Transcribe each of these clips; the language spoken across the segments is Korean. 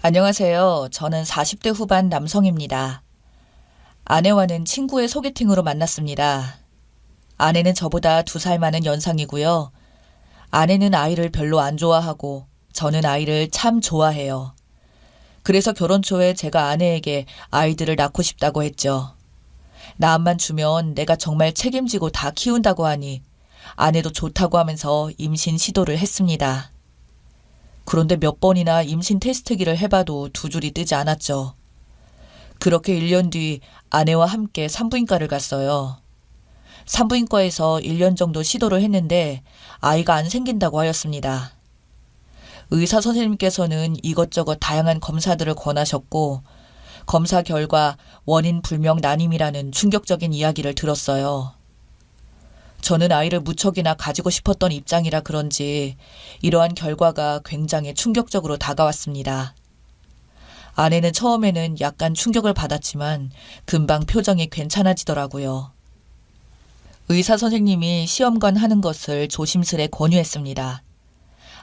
안녕하세요. 저는 40대 후반 남성입니다. 아내와는 친구의 소개팅으로 만났습니다. 아내는 저보다 2살 많은 연상이고요. 아내는 아이를 별로 안 좋아하고 저는 아이를 참 좋아해요. 그래서 결혼 초에 제가 아내에게 아이들을 낳고 싶다고 했죠. 낳음만 주면 내가 정말 책임지고 다 키운다고 하니 아내도 좋다고 하면서 임신 시도를 했습니다. 그런데 몇 번이나 임신 테스트기를 해봐도 2줄이 뜨지 않았죠. 그렇게 1년 뒤 아내와 함께 산부인과를 갔어요. 산부인과에서 1년 정도 시도를 했는데 아이가 안 생긴다고 하였습니다. 의사 선생님께서는 이것저것 다양한 검사들을 권하셨고 검사 결과 원인 불명 난임이라는 충격적인 이야기를 들었어요. 저는 아이를 무척이나 가지고 싶었던 입장이라 그런지 이러한 결과가 굉장히 충격적으로 다가왔습니다. 아내는 처음에는 약간 충격을 받았지만 금방 표정이 괜찮아지더라고요. 의사 선생님이 시험관 하는 것을 조심스레 권유했습니다.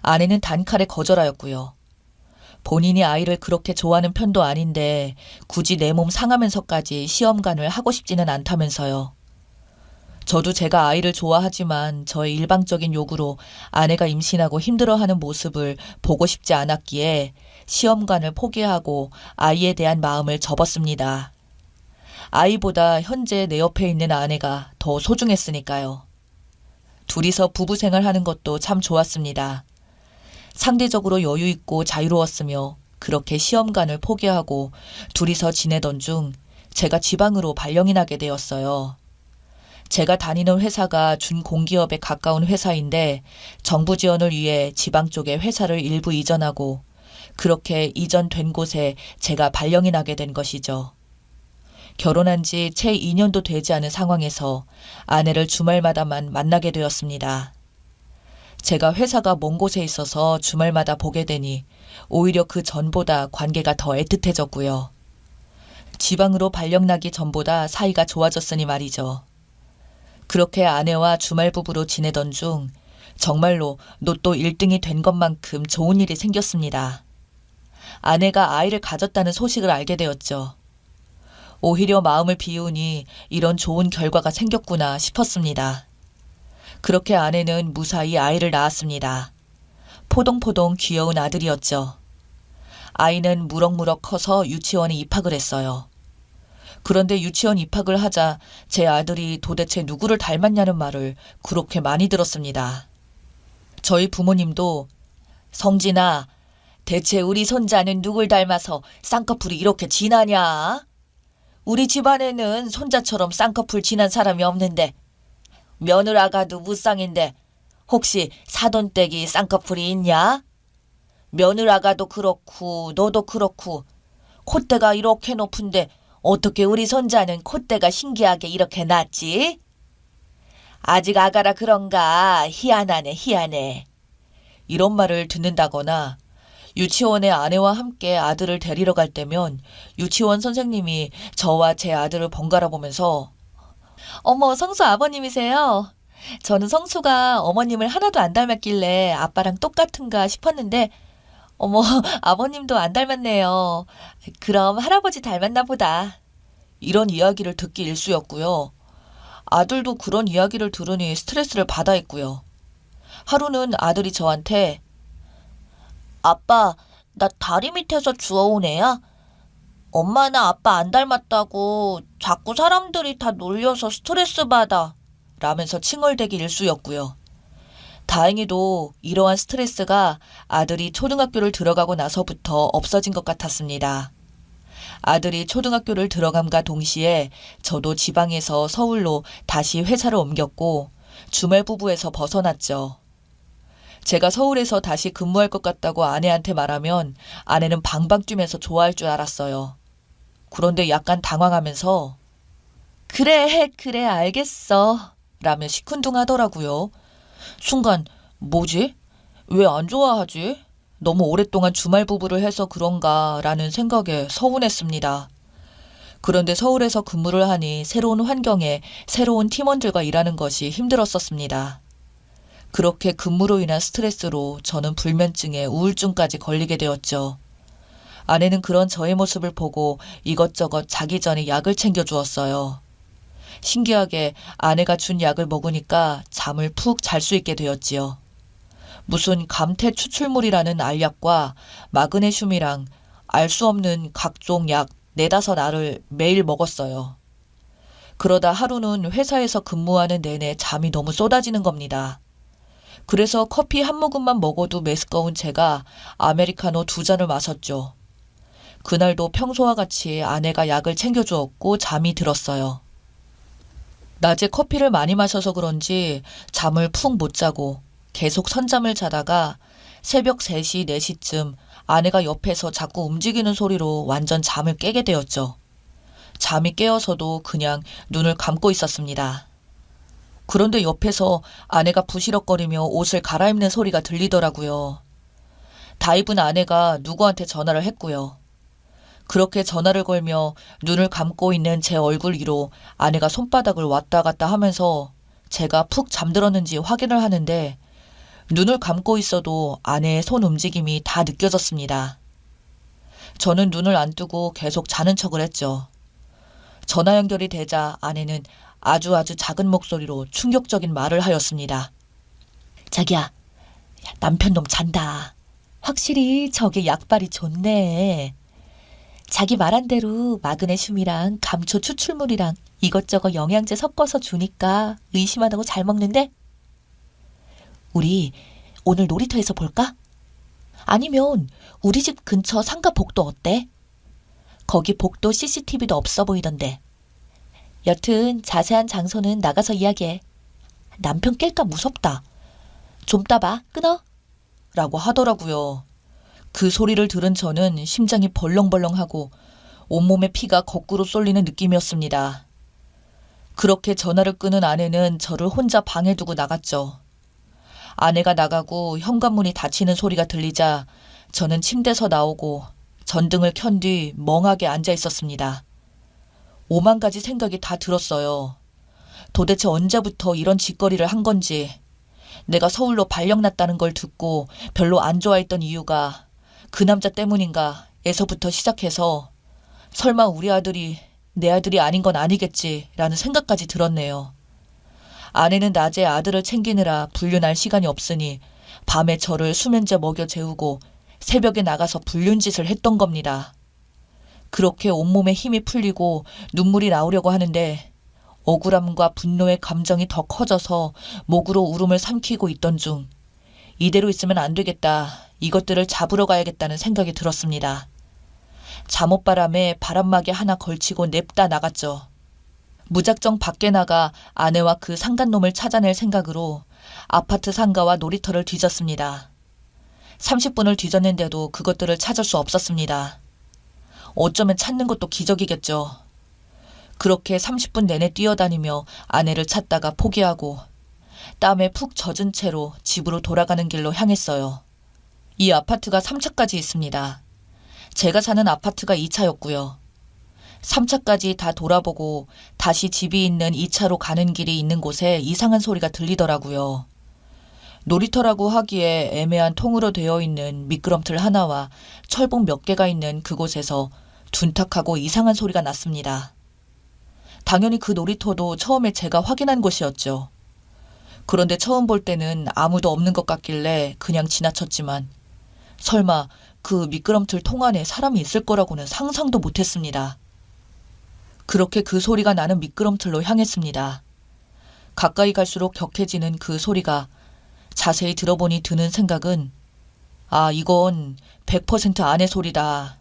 아내는 단칼에 거절하였고요. 본인이 아이를 그렇게 좋아하는 편도 아닌데 굳이 내 몸 상하면서까지 시험관을 하고 싶지는 않다면서요. 저도 제가 아이를 좋아하지만 저의 일방적인 요구로 아내가 임신하고 힘들어하는 모습을 보고 싶지 않았기에 시험관을 포기하고 아이에 대한 마음을 접었습니다. 아이보다 현재 내 옆에 있는 아내가 더 소중했으니까요. 둘이서 부부 생활하는 것도 참 좋았습니다. 상대적으로 여유 있고 자유로웠으며 그렇게 시험관을 포기하고 둘이서 지내던 중 제가 지방으로 발령이 나게 되었어요. 제가 다니는 회사가 준공기업에 가까운 회사인데 정부 지원을 위해 지방 쪽에 회사를 일부 이전하고 그렇게 이전된 곳에 제가 발령이 나게 된 것이죠. 결혼한 지 채 2년도 되지 않은 상황에서 아내를 주말마다만 만나게 되었습니다. 제가 회사가 먼 곳에 있어서 주말마다 보게 되니 오히려 그 전보다 관계가 더 애틋해졌고요. 지방으로 발령 나기 전보다 사이가 좋아졌으니 말이죠. 그렇게 아내와 주말 부부로 지내던 중 정말로 로또 1등이 된 것만큼 좋은 일이 생겼습니다. 아내가 아이를 가졌다는 소식을 알게 되었죠. 오히려 마음을 비우니 이런 좋은 결과가 생겼구나 싶었습니다. 그렇게 아내는 무사히 아이를 낳았습니다. 포동포동 귀여운 아들이었죠. 아이는 무럭무럭 커서 유치원에 입학을 했어요. 그런데 유치원 입학을 하자 제 아들이 도대체 누구를 닮았냐는 말을 그렇게 많이 들었습니다. 저희 부모님도 성진아, 대체 우리 손자는 누굴 닮아서 쌍꺼풀이 이렇게 진하냐? 우리 집안에는 손자처럼 쌍꺼풀 진한 사람이 없는데 며느라가도 무쌍인데 혹시 사돈댁이 쌍꺼풀이 있냐? 며느라가도 그렇고 너도 그렇고 콧대가 이렇게 높은데 어떻게 우리 손자는 콧대가 신기하게 이렇게 낮지? 아직 아가라 그런가 희한하네 희한해. 이런 말을 듣는다거나 유치원에 아내와 함께 아들을 데리러 갈 때면 유치원 선생님이 저와 제 아들을 번갈아 보면서 어머 성수 아버님이세요? 저는 성수가 어머님을 하나도 안 닮았길래 아빠랑 똑같은가 싶었는데 어머, 아버님도 안 닮았네요. 그럼 할아버지 닮았나 보다. 이런 이야기를 듣기 일쑤였고요. 아들도 그런 이야기를 들으니 스트레스를 받아 했고요. 하루는 아들이 저한테 아빠, 나 다리 밑에서 주워온 애야? 엄마나 아빠 안 닮았다고 자꾸 사람들이 다 놀려서 스트레스 받아. 라면서 칭얼대기 일쑤였고요. 다행히도 이러한 스트레스가 아들이 초등학교를 들어가고 나서부터 없어진 것 같았습니다. 아들이 초등학교를 들어감과 동시에 저도 지방에서 서울로 다시 회사를 옮겼고 주말 부부에서 벗어났죠. 제가 서울에서 다시 근무할 것 같다고 아내한테 말하면 아내는 방방 뛰면서 좋아할 줄 알았어요. 그런데 약간 당황하면서 그래, 그래, 알겠어. 라며 시큰둥하더라고요. 순간 뭐지? 왜 안 좋아하지? 너무 오랫동안 주말 부부를 해서 그런가 라는 생각에 서운했습니다. 그런데 서울에서 근무를 하니 새로운 환경에 새로운 팀원들과 일하는 것이 힘들었었습니다. 그렇게 근무로 인한 스트레스로 저는 불면증에 우울증까지 걸리게 되었죠. 아내는 그런 저의 모습을 보고 이것저것 자기 전에 약을 챙겨주었어요. 신기하게 아내가 준 약을 먹으니까 잠을 푹 잘 수 있게 되었지요. 무슨 감태 추출물이라는 알약과 마그네슘이랑 알 수 없는 각종 약 4~5알을 매일 먹었어요. 그러다 하루는 회사에서 근무하는 내내 잠이 너무 쏟아지는 겁니다. 그래서 커피 한 모금만 먹어도 메스꺼운 제가 아메리카노 2잔을 마셨죠. 그날도 평소와 같이 아내가 약을 챙겨주었고 잠이 들었어요. 낮에 커피를 많이 마셔서 그런지 잠을 푹 못 자고 계속 선잠을 자다가 새벽 3시, 4시쯤 아내가 옆에서 자꾸 움직이는 소리로 완전 잠을 깨게 되었죠. 잠이 깨어서도 그냥 눈을 감고 있었습니다. 그런데 옆에서 아내가 부시럭거리며 옷을 갈아입는 소리가 들리더라고요. 다 입은 아내가 누구한테 전화를 했고요. 그렇게 전화를 걸며 눈을 감고 있는 제 얼굴 위로 아내가 손바닥을 왔다 갔다 하면서 제가 푹 잠들었는지 확인을 하는데 눈을 감고 있어도 아내의 손 움직임이 다 느껴졌습니다. 저는 눈을 안 뜨고 계속 자는 척을 했죠. 전화 연결이 되자 아내는 아주 작은 목소리로 충격적인 말을 하였습니다. 자기야, 남편 놈 잔다. 확실히 저게 약발이 좋네. 자기 말한 대로 마그네슘이랑 감초 추출물이랑 이것저것 영양제 섞어서 주니까 의심 안 하고 잘 먹는데? 우리 오늘 놀이터에서 볼까? 아니면 우리 집 근처 상가 복도 어때? 거기 복도 CCTV도 없어 보이던데. 여튼 자세한 장소는 나가서 이야기해. 남편 깰까 무섭다. 좀 따봐, 끊어. 라고 하더라고요. 그 소리를 들은 저는 심장이 벌렁벌렁하고 온몸에 피가 거꾸로 쏠리는 느낌이었습니다. 그렇게 전화를 끊은 아내는 저를 혼자 방에 두고 나갔죠. 아내가 나가고 현관문이 닫히는 소리가 들리자 저는 침대에서 나오고 전등을 켠 뒤 멍하게 앉아 있었습니다. 5만 가지 생각이 다 들었어요. 도대체 언제부터 이런 짓거리를 한 건지, 내가 서울로 발령났다는 걸 듣고 별로 안 좋아했던 이유가 그 남자 때문인가 에서부터 시작해서 설마 우리 아들이 내 아들이 아닌 건 아니겠지라는 생각까지 들었네요. 아내는 낮에 아들을 챙기느라 불륜할 시간이 없으니 밤에 저를 수면제 먹여 재우고 새벽에 나가서 불륜짓을 했던 겁니다. 그렇게 온몸에 힘이 풀리고 눈물이 나오려고 하는데 억울함과 분노의 감정이 더 커져서 목으로 울음을 삼키고 있던 중 이대로 있으면 안 되겠다. 이것들을 잡으러 가야겠다는 생각이 들었습니다. 잠옷바람에 바람막이 하나 걸치고 냅다 나갔죠. 무작정 밖에 나가 아내와 그 상간놈을 찾아낼 생각으로 아파트 상가와 놀이터를 뒤졌습니다. 30분을 뒤졌는데도 그것들을 찾을 수 없었습니다. 어쩌면 찾는 것도 기적이겠죠. 그렇게 30분 내내 뛰어다니며 아내를 찾다가 포기하고 땀에 푹 젖은 채로 집으로 돌아가는 길로 향했어요. 이 아파트가 3차까지 있습니다. 제가 사는 아파트가 2차였고요. 3차까지 다 돌아보고 다시 집이 있는 2차로 가는 길이 있는 곳에 이상한 소리가 들리더라고요. 놀이터라고 하기에 애매한 통으로 되어 있는 미끄럼틀 하나와 철봉 몇 개가 있는 그곳에서 둔탁하고 이상한 소리가 났습니다. 당연히 그 놀이터도 처음에 제가 확인한 곳이었죠. 그런데 처음 볼 때는 아무도 없는 것 같길래 그냥 지나쳤지만 설마 그 미끄럼틀 통 안에 사람이 있을 거라고는 상상도 못했습니다. 그렇게 그 소리가 나는 미끄럼틀로 향했습니다. 가까이 갈수록 격해지는 그 소리가 자세히 들어보니 드는 생각은 이건 100% 아내 소리다.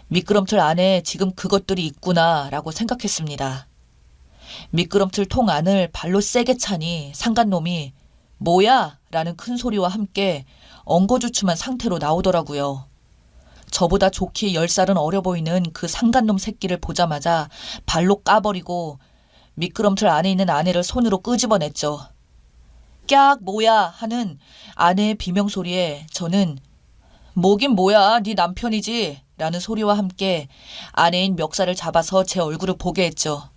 미끄럼틀 안에 지금 그것들이 있구나 라고 생각했습니다. 미끄럼틀 통 안을 발로 세게 차니 상간놈이 뭐야? 라는 큰 소리와 함께 엉거주춤한 상태로 나오더라고요. 저보다 좋게 10살은 어려 보이는 그 상간놈 새끼를 보자마자 발로 까버리고 미끄럼틀 안에 있는 아내를 손으로 끄집어냈죠. 깍 뭐야 하는 아내의 비명소리에 저는 뭐긴 뭐야 네 남편이지 라는 소리와 함께 아내인 멱살을 잡아서 제 얼굴을 보게 했죠.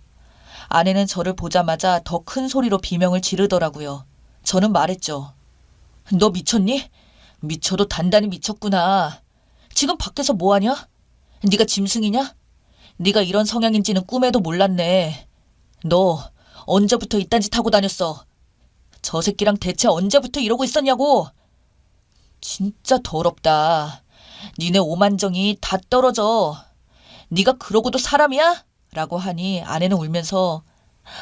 아내는 저를 보자마자 더 큰 소리로 비명을 지르더라고요. 저는 말했죠. 너 미쳤니? 미쳐도 단단히 미쳤구나. 지금 밖에서 뭐하냐? 네가 짐승이냐? 네가 이런 성향인지는 꿈에도 몰랐네. 너 언제부터 이딴 짓 하고 다녔어? 저 새끼랑 대체 언제부터 이러고 있었냐고? 진짜 더럽다. 니네 오만정이 다 떨어져. 네가 그러고도 사람이야? 라고 하니 아내는 울면서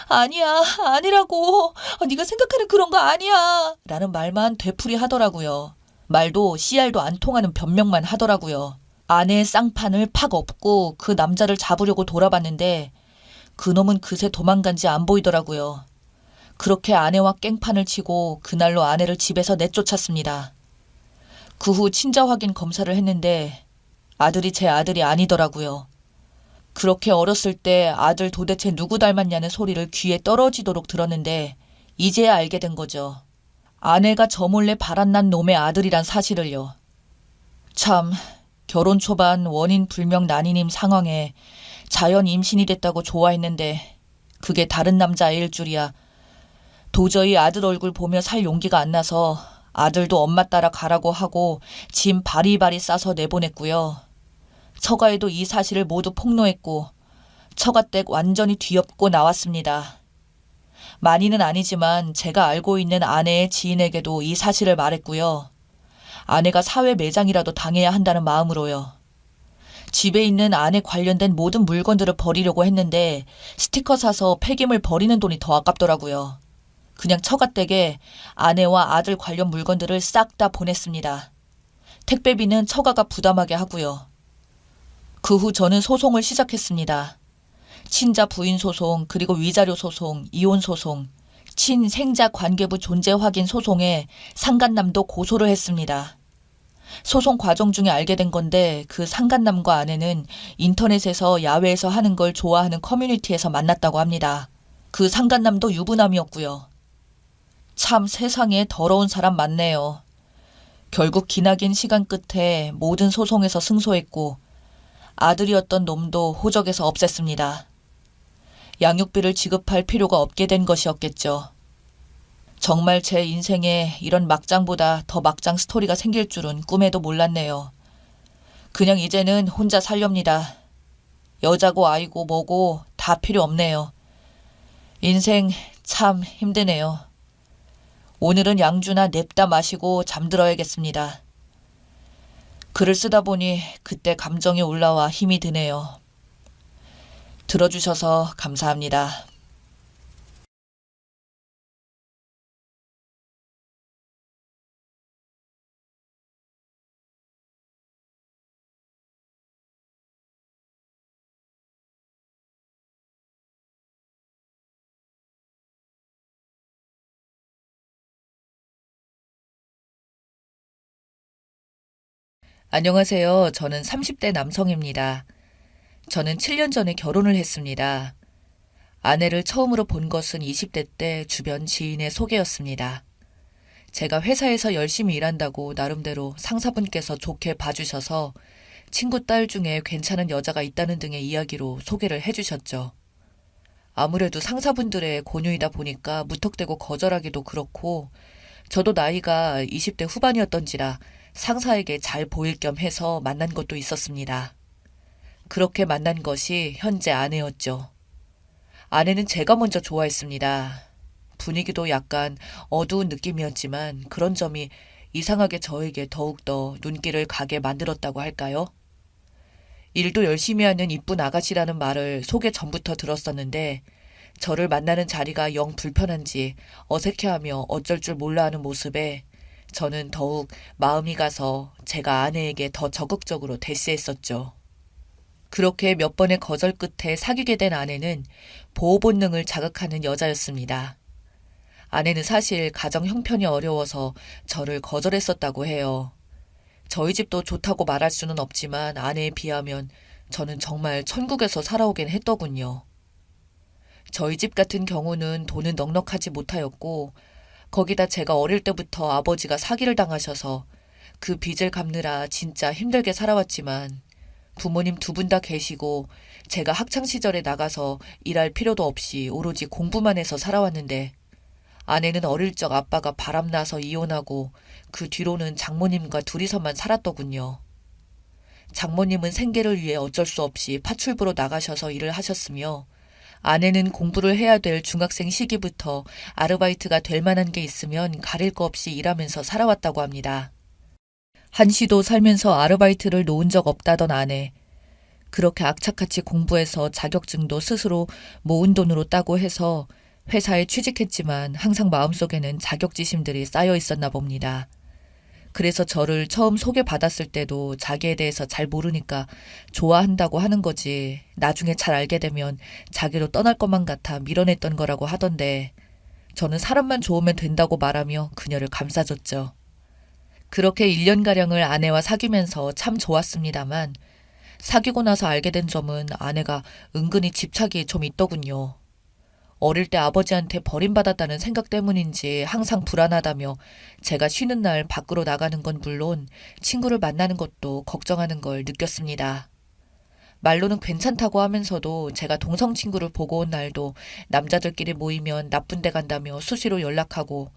아니야, 아니라고. 네가 생각하는 그런 거 아니야. 라는 말만 되풀이 하더라고요. 말도 씨알도 안 통하는 변명만 하더라고요. 아내의 쌍판을 팍 엎고 그 남자를 잡으려고 돌아봤는데 그놈은 그새 도망간 지 안 보이더라고요. 그렇게 아내와 깽판을 치고 그날로 아내를 집에서 내쫓았습니다. 그 후 친자 확인 검사를 했는데 아들이 제 아들이 아니더라고요. 그렇게 어렸을 때 아들 도대체 누구 닮았냐는 소리를 귀에 떨어지도록 들었는데 이제야 알게 된 거죠. 아내가 저 몰래 바람난 놈의 아들이란 사실을요. 참, 결혼 초반 원인 불명 난이님 상황에 자연 임신이 됐다고 좋아했는데 그게 다른 남자애일 줄이야. 도저히 아들 얼굴 보며 살 용기가 안 나서 아들도 엄마 따라 가라고 하고 짐 바리바리 싸서 내보냈고요. 처가에도 이 사실을 모두 폭로했고 처가댁 완전히 뒤엎고 나왔습니다. 많이는 아니지만 제가 알고 있는 아내의 지인에게도 이 사실을 말했고요. 아내가 사회 매장이라도 당해야 한다는 마음으로요. 집에 있는 아내 관련된 모든 물건들을 버리려고 했는데 스티커 사서 폐기물 버리는 돈이 더 아깝더라고요. 그냥 처가댁에 아내와 아들 관련 물건들을 싹 다 보냈습니다. 택배비는 처가가 부담하게 하고요. 그 후 저는 소송을 시작했습니다. 친자 부인 소송, 그리고 위자료 소송, 이혼 소송, 친생자 관계부 존재 확인 소송에 상간남도 고소를 했습니다. 소송 과정 중에 알게 된 건데 그 상간남과 아내는 인터넷에서 야외에서 하는 걸 좋아하는 커뮤니티에서 만났다고 합니다. 그 상간남도 유부남이었고요. 참 세상에 더러운 사람 많네요. 결국 기나긴 시간 끝에 모든 소송에서 승소했고 아들이었던 놈도 호적에서 없앴습니다. 양육비를 지급할 필요가 없게 된 것이었겠죠. 정말 제 인생에 이런 막장보다 더 막장 스토리가 생길 줄은 꿈에도 몰랐네요. 그냥 이제는 혼자 살렵니다. 여자고 아이고 뭐고 다 필요 없네요. 인생 참 힘드네요. 오늘은 양주나 냅다 마시고 잠들어야겠습니다. 글을 쓰다 보니 그때 감정이 올라와 힘이 드네요. 들어주셔서 감사합니다. 안녕하세요. 저는 30대 남성입니다. 저는 7년 전에 결혼을 했습니다. 아내를 처음으로 본 것은 20대 때 주변 지인의 소개였습니다. 제가 회사에서 열심히 일한다고 나름대로 상사분께서 좋게 봐주셔서 친구 딸 중에 괜찮은 여자가 있다는 등의 이야기로 소개를 해주셨죠. 아무래도 상사분들의 권유이다 보니까 무턱대고 거절하기도 그렇고 저도 나이가 20대 후반이었던지라 상사에게 잘 보일 겸 해서 만난 것도 있었습니다. 그렇게 만난 것이 현재 아내였죠. 아내는 제가 먼저 좋아했습니다. 분위기도 약간 어두운 느낌이었지만 그런 점이 이상하게 저에게 더욱더 눈길을 가게 만들었다고 할까요? 일도 열심히 하는 이쁜 아가씨라는 말을 소개 전부터 들었었는데 저를 만나는 자리가 영 불편한지 어색해하며 어쩔 줄 몰라 하는 모습에 저는 더욱 마음이 가서 제가 아내에게 더 적극적으로 대시했었죠. 그렇게 몇 번의 거절 끝에 사귀게 된 아내는 보호 본능을 자극하는 여자였습니다. 아내는 사실 가정 형편이 어려워서 저를 거절했었다고 해요. 저희 집도 좋다고 말할 수는 없지만 아내에 비하면 저는 정말 천국에서 살아오긴 했더군요. 저희 집 같은 경우는 돈은 넉넉하지 못하였고 거기다 제가 어릴 때부터 아버지가 사기를 당하셔서 그 빚을 갚느라 진짜 힘들게 살아왔지만 부모님 두 분 다 계시고 제가 학창시절에 나가서 일할 필요도 없이 오로지 공부만 해서 살아왔는데 아내는 어릴 적 아빠가 바람나서 이혼하고 그 뒤로는 장모님과 둘이서만 살았더군요. 장모님은 생계를 위해 어쩔 수 없이 파출부로 나가셔서 일을 하셨으며 아내는 공부를 해야 될 중학생 시기부터 아르바이트가 될 만한 게 있으면 가릴 거 없이 일하면서 살아왔다고 합니다. 한시도 살면서 아르바이트를 놓은 적 없다던 아내. 그렇게 악착같이 공부해서 자격증도 스스로 모은 돈으로 따고 해서 회사에 취직했지만 항상 마음속에는 자격지심들이 쌓여 있었나 봅니다. 그래서 저를 처음 소개받았을 때도 자기에 대해서 잘 모르니까 좋아한다고 하는 거지 나중에 잘 알게 되면 자기로 떠날 것만 같아 밀어냈던 거라고 하던데 저는 사람만 좋으면 된다고 말하며 그녀를 감싸줬죠. 그렇게 1년가량을 아내와 사귀면서 참 좋았습니다만 사귀고 나서 알게 된 점은 아내가 은근히 집착이 좀 있더군요. 어릴 때 아버지한테 버림받았다는 생각 때문인지 항상 불안하다며 제가 쉬는 날 밖으로 나가는 건 물론 친구를 만나는 것도 걱정하는 걸 느꼈습니다. 말로는 괜찮다고 하면서도 제가 동성 친구를 보고 온 날도 남자들끼리 모이면 나쁜 데 간다며 수시로 연락하고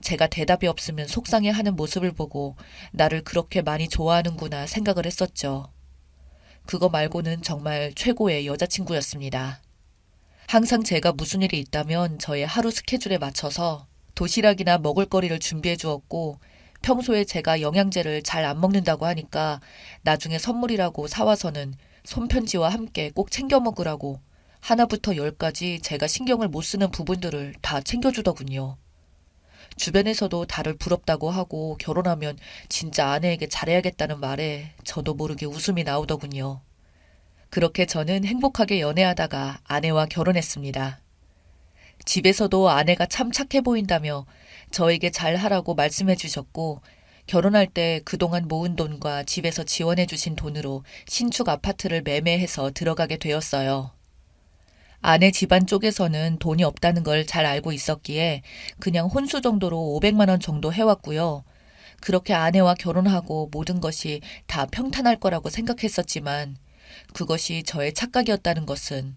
제가 대답이 없으면 속상해하는 모습을 보고 나를 그렇게 많이 좋아하는구나 생각을 했었죠. 그거 말고는 정말 최고의 여자친구였습니다. 항상 제가 무슨 일이 있다면 저의 하루 스케줄에 맞춰서 도시락이나 먹을거리를 준비해 주었고 평소에 제가 영양제를 잘 안 먹는다고 하니까 나중에 선물이라고 사와서는 손편지와 함께 꼭 챙겨 먹으라고 하나부터 10까지 제가 신경을 못 쓰는 부분들을 다 챙겨주더군요. 주변에서도 다를 부럽다고 하고 결혼하면 진짜 아내에게 잘해야겠다는 말에 저도 모르게 웃음이 나오더군요. 그렇게 저는 행복하게 연애하다가 아내와 결혼했습니다. 집에서도 아내가 참 착해 보인다며 저에게 잘하라고 말씀해 주셨고 결혼할 때 그동안 모은 돈과 집에서 지원해 주신 돈으로 신축 아파트를 매매해서 들어가게 되었어요. 아내 집안 쪽에서는 돈이 없다는 걸 잘 알고 있었기에 그냥 혼수 정도로 500만 원 정도 해왔고요. 그렇게 아내와 결혼하고 모든 것이 다 평탄할 거라고 생각했었지만 그것이 저의 착각이었다는 것은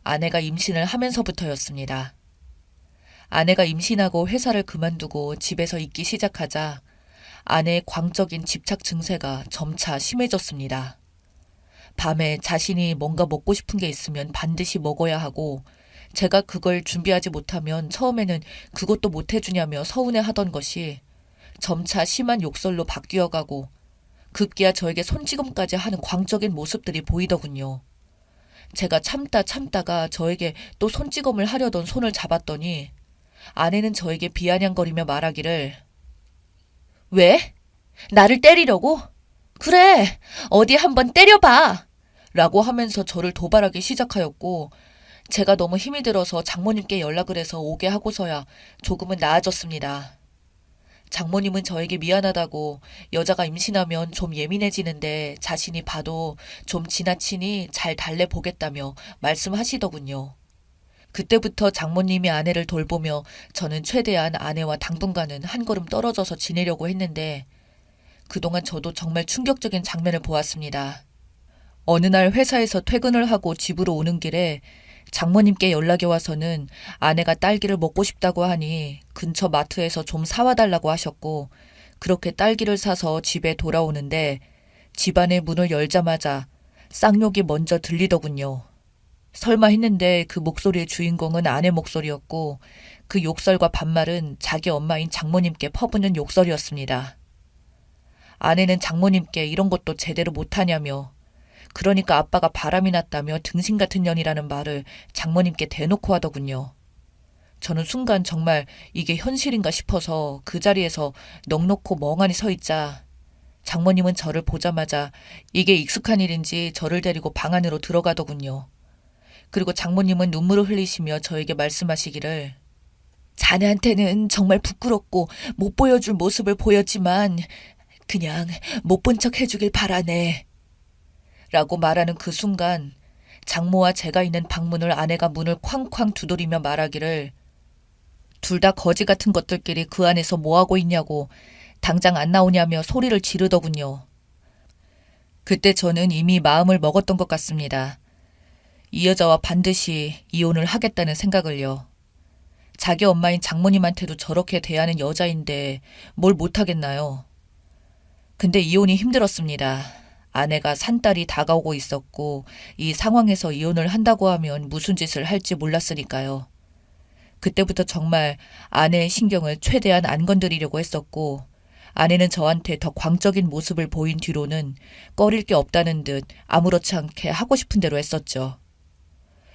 아내가 임신을 하면서부터였습니다. 아내가 임신하고 회사를 그만두고 집에서 있기 시작하자 아내의 광적인 집착 증세가 점차 심해졌습니다. 밤에 자신이 뭔가 먹고 싶은 게 있으면 반드시 먹어야 하고 제가 그걸 준비하지 못하면 처음에는 그것도 못 해주냐며 서운해하던 것이 점차 심한 욕설로 바뀌어가고 급기야 저에게 손찌검까지 하는 광적인 모습들이 보이더군요. 제가 참다가 저에게 또 손찌검을 하려던 손을 잡았더니 아내는 저에게 비아냥거리며 말하기를 왜? 나를 때리려고? 그래, 어디 한번 때려봐! 라고 하면서 저를 도발하기 시작하였고 제가 너무 힘이 들어서 장모님께 연락을 해서 오게 하고서야 조금은 나아졌습니다. 장모님은 저에게 미안하다고 여자가 임신하면 좀 예민해지는데 자신이 봐도 좀 지나치니 잘 달래보겠다며 말씀하시더군요. 그때부터 장모님이 아내를 돌보며 저는 최대한 아내와 당분간은 한 걸음 떨어져서 지내려고 했는데 그동안 저도 정말 충격적인 장면을 보았습니다. 어느 날 회사에서 퇴근을 하고 집으로 오는 길에 장모님께 연락이 와서는 아내가 딸기를 먹고 싶다고 하니 근처 마트에서 좀 사와 달라고 하셨고 그렇게 딸기를 사서 집에 돌아오는데 집안의 문을 열자마자 쌍욕이 먼저 들리더군요. 설마 했는데 그 목소리의 주인공은 아내 목소리였고 그 욕설과 반말은 자기 엄마인 장모님께 퍼붓는 욕설이었습니다. 아내는 장모님께 이런 것도 제대로 못하냐며 그러니까 아빠가 바람이 났다며 등신 같은 년이라는 말을 장모님께 대놓고 하더군요. 저는 순간 정말 이게 현실인가 싶어서 그 자리에서 넋놓고 멍하니 서 있자 장모님은 저를 보자마자 이게 익숙한 일인지 저를 데리고 방 안으로 들어가더군요. 그리고 장모님은 눈물을 흘리시며 저에게 말씀하시기를 자네한테는 정말 부끄럽고 못 보여줄 모습을 보였지만 그냥 못 본 척 해주길 바라네. 라고 말하는 그 순간 장모와 제가 있는 방문을 아내가 문을 쾅쾅 두드리며 말하기를 둘 다 거지 같은 것들끼리 그 안에서 뭐하고 있냐고 당장 안 나오냐며 소리를 지르더군요. 그때 저는 이미 마음을 먹었던 것 같습니다. 이 여자와 반드시 이혼을 하겠다는 생각을요. 자기 엄마인 장모님한테도 저렇게 대하는 여자인데 뭘 못하겠나요. 근데 이혼이 힘들었습니다. 아내가 산딸이 다가오고 있었고 이 상황에서 이혼을 한다고 하면 무슨 짓을 할지 몰랐으니까요. 그때부터 정말 아내의 신경을 최대한 안 건드리려고 했었고 아내는 저한테 더 광적인 모습을 보인 뒤로는 꺼릴 게 없다는 듯 아무렇지 않게 하고 싶은 대로 했었죠.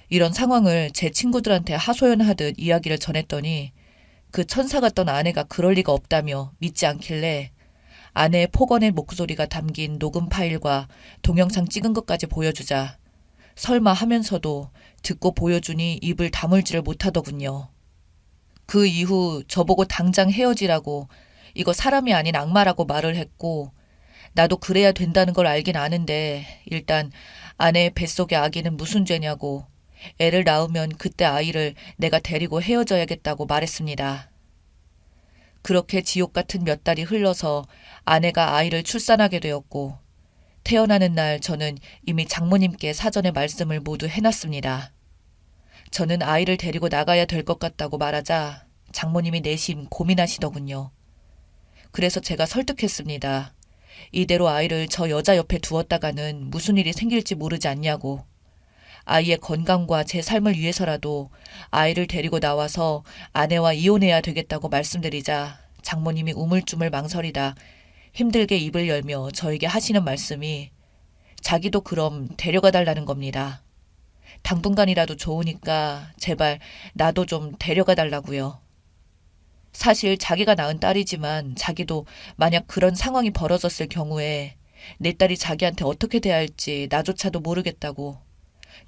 이런 상황을 제 친구들한테 하소연하듯 이야기를 전했더니 그 천사 같던 아내가 그럴 리가 없다며 믿지 않길래 아내의 폭언의 목소리가 담긴 녹음 파일과 동영상 찍은 것까지 보여주자 설마 하면서도 듣고 보여주니 입을 다물지를 못하더군요. 그 이후 저보고 당장 헤어지라고 이거 사람이 아닌 악마라고 말을 했고 나도 그래야 된다는 걸 알긴 아는데 일단 아내의 뱃속의 아기는 무슨 죄냐고 애를 낳으면 그때 아이를 내가 데리고 헤어져야겠다고 말했습니다. 그렇게 지옥 같은 몇 달이 흘러서 아내가 아이를 출산하게 되었고 태어나는 날 저는 이미 장모님께 사전에 말씀을 모두 해놨습니다. 저는 아이를 데리고 나가야 될 것 같다고 말하자 장모님이 내심 고민하시더군요. 그래서 제가 설득했습니다. 이대로 아이를 저 여자 옆에 두었다가는 무슨 일이 생길지 모르지 않냐고. 아이의 건강과 제 삶을 위해서라도 아이를 데리고 나와서 아내와 이혼해야 되겠다고 말씀드리자 장모님이 우물쭈물 망설이다 힘들게 입을 열며 저에게 하시는 말씀이 자기도 그럼 데려가 달라는 겁니다. 당분간이라도 좋으니까 제발 나도 좀 데려가 달라고요. 사실 자기가 낳은 딸이지만 자기도 만약 그런 상황이 벌어졌을 경우에 내 딸이 자기한테 어떻게 대할지 나조차도 모르겠다고.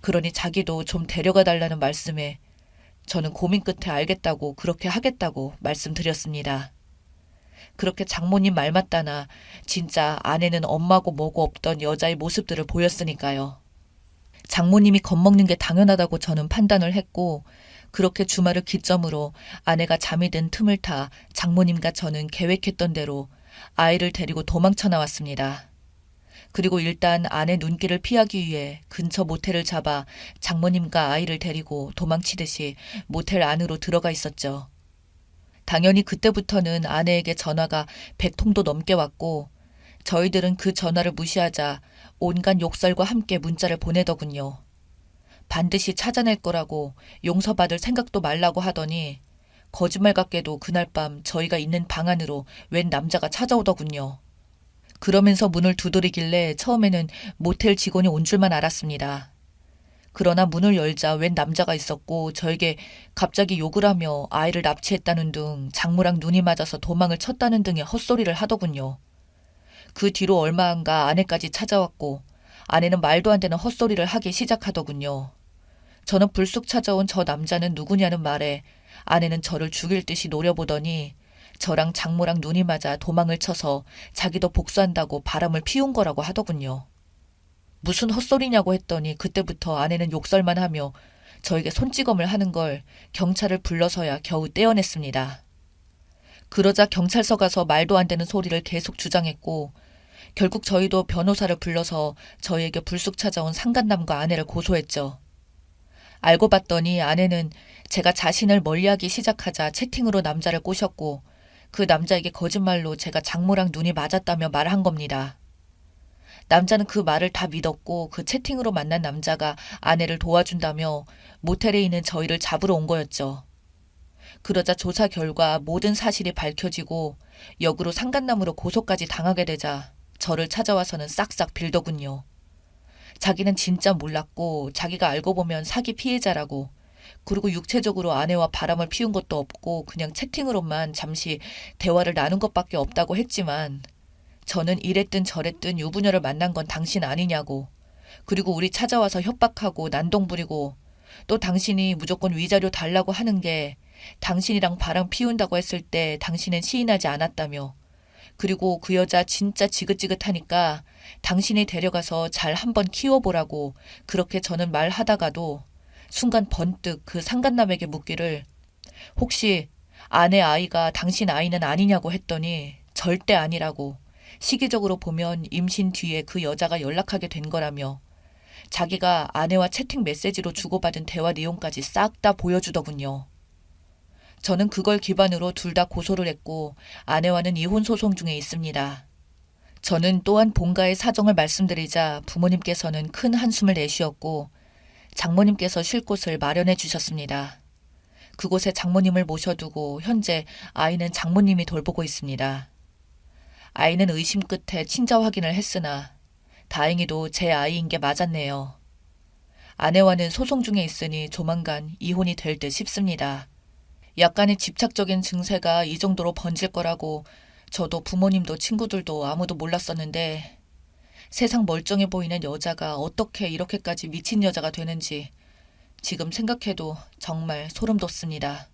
그러니 자기도 좀 데려가 달라는 말씀에 저는 고민 끝에 알겠다고 그렇게 하겠다고 말씀드렸습니다. 그렇게 장모님 말 맞다나 진짜 아내는 엄마고 뭐고 없던 여자의 모습들을 보였으니까요. 장모님이 겁먹는 게 당연하다고 저는 판단을 했고 그렇게 주말을 기점으로 아내가 잠이 든 틈을 타 장모님과 저는 계획했던 대로 아이를 데리고 도망쳐 나왔습니다. 그리고 일단 아내 눈길을 피하기 위해 근처 모텔을 잡아 장모님과 아이를 데리고 도망치듯이 모텔 안으로 들어가 있었죠. 당연히 그때부터는 아내에게 전화가 100통도 넘게 왔고 저희들은 그 전화를 무시하자 온갖 욕설과 함께 문자를 보내더군요. 반드시 찾아낼 거라고 용서받을 생각도 말라고 하더니 거짓말 같게도 그날 밤 저희가 있는 방 안으로 웬 남자가 찾아오더군요. 그러면서 문을 두드리길래 처음에는 모텔 직원이 온 줄만 알았습니다. 그러나 문을 열자 웬 남자가 있었고 저에게 갑자기 욕을 하며 아이를 납치했다는 등 장모랑 눈이 맞아서 도망을 쳤다는 등의 헛소리를 하더군요. 그 뒤로 얼마 안 가 아내까지 찾아왔고 아내는 말도 안 되는 헛소리를 하기 시작하더군요. 저는 불쑥 찾아온 저 남자는 누구냐는 말에 아내는 저를 죽일 듯이 노려보더니 저랑 장모랑 눈이 맞아 도망을 쳐서 자기도 복수한다고 바람을 피운 거라고 하더군요. 무슨 헛소리냐고 했더니 그때부터 아내는 욕설만 하며 저에게 손찌검을 하는 걸 경찰을 불러서야 겨우 떼어냈습니다. 그러자 경찰서 가서 말도 안 되는 소리를 계속 주장했고 결국 저희도 변호사를 불러서 저희에게 불쑥 찾아온 상간남과 아내를 고소했죠. 알고 봤더니 아내는 제가 자신을 멀리하기 시작하자 채팅으로 남자를 꼬셨고 그 남자에게 거짓말로 제가 장모랑 눈이 맞았다며 말한 겁니다. 남자는 그 말을 다 믿었고 그 채팅으로 만난 남자가 아내를 도와준다며 모텔에 있는 저희를 잡으러 온 거였죠. 그러자 조사 결과 모든 사실이 밝혀지고 역으로 상간남으로 고소까지 당하게 되자 저를 찾아와서는 싹싹 빌더군요. 자기는 진짜 몰랐고 자기가 알고 보면 사기 피해자라고 그리고 육체적으로 아내와 바람을 피운 것도 없고 그냥 채팅으로만 잠시 대화를 나눈 것밖에 없다고 했지만 저는 이랬든 저랬든 유부녀를 만난 건 당신 아니냐고 그리고 우리 찾아와서 협박하고 난동 부리고 또 당신이 무조건 위자료 달라고 하는 게 당신이랑 바람 피운다고 했을 때 당신은 시인하지 않았다며 그리고 그 여자 진짜 지긋지긋하니까 당신이 데려가서 잘 한번 키워보라고 그렇게 저는 말하다가도 순간 번뜩 그 상간남에게 묻기를 혹시 아내 아이가 당신 아이는 아니냐고 했더니 절대 아니라고 시기적으로 보면 임신 뒤에 그 여자가 연락하게 된 거라며 자기가 아내와 채팅 메시지로 주고받은 대화 내용까지 싹 다 보여주더군요. 저는 그걸 기반으로 둘 다 고소를 했고 아내와는 이혼 소송 중에 있습니다. 저는 또한 본가의 사정을 말씀드리자 부모님께서는 큰 한숨을 내쉬었고 장모님께서 쉴 곳을 마련해 주셨습니다. 그곳에 장모님을 모셔두고 현재 아이는 장모님이 돌보고 있습니다. 아이는 의심 끝에 친자 확인을 했으나 다행히도 제 아이인 게 맞았네요. 아내와는 소송 중에 있으니 조만간 이혼이 될 듯 싶습니다. 약간의 집착적인 증세가 이 정도로 번질 거라고 저도 부모님도 친구들도 아무도 몰랐었는데 세상 멀쩡해 보이는 여자가 어떻게 이렇게까지 미친 여자가 되는지 지금 생각해도 정말 소름 돋습니다.